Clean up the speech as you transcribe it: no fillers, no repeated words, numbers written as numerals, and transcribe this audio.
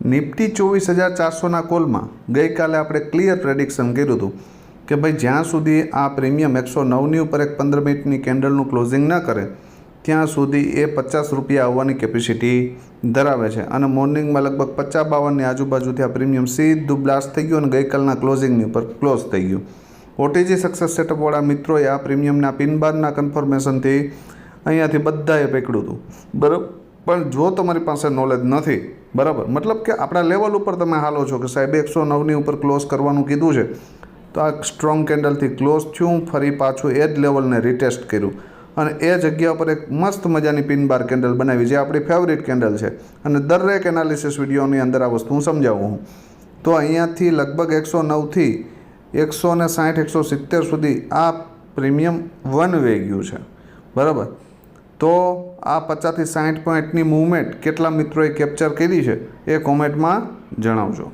Nifty 24,400ના કોલમાં ગઈકાલે આપણે clear prediction કર્યું હતું કે ભાઈ જ્યાં સુધી આ પ્રીમિયમ 109ની ઉપર એક 15 મિનિટની કેન્ડલનું ક્લોઝિંગ ન કરે ત્યાં સુધી એ 50 રૂપિયા આવવાની કેપેસિટી ધરાવે છે અને મોર્નિંગમાં લગભગ 50-52ની આજુબાજુથી આ પ્રીમિયમ સીધું બ્લાસ્ટ થઈ ગયું અને ગઈકાલના ક્લોઝિંગની ઉપર ક્લોઝ થઈ ગયું. ઓટીજી સક્સેસ સેટઅપવાળા મિત્રોએ આ પ્રીમિયમના પિનબારના કન્ફર્મેશનથી અહીંયાથી બધાએ પકડ્યું હતું, બરાબર. પણ જો તમારી પાસે નોલેજ નથી, બરાબર, મતલબ કે આપણા લેવલ ઉપર તમે હાલો છો કે સાહેબ 109ની ઉપર ક્લોઝ કરવાનું કીધું છે, તો આ સ્ટ્રોંગ કેન્ડલથી ક્લોઝ થયું, ફરી પાછું એ જ લેવલને રિટેસ્ટ કર્યું અને એ જગ્યા પર એક મસ્ત મજાની પિન બાર કેન્ડલ બનાવી, જે આપણી ફેવરિટ કેન્ડલ છે અને દરેક એનાલિસિસ વિડીયોની અંદર આ વસ્તુ હું સમજાવું હું. તો અહીંયાથી લગભગ 109થી 160-170 સુધી આ પ્રીમિયમ વન વે ગયું છે, બરાબર. તો આ 50થી 60 પોઈન્ટની મૂવમેન્ટ કેટલા મિત્રોએ કેપ્ચર કરી છે એ કોમેન્ટમાં જણાવજો.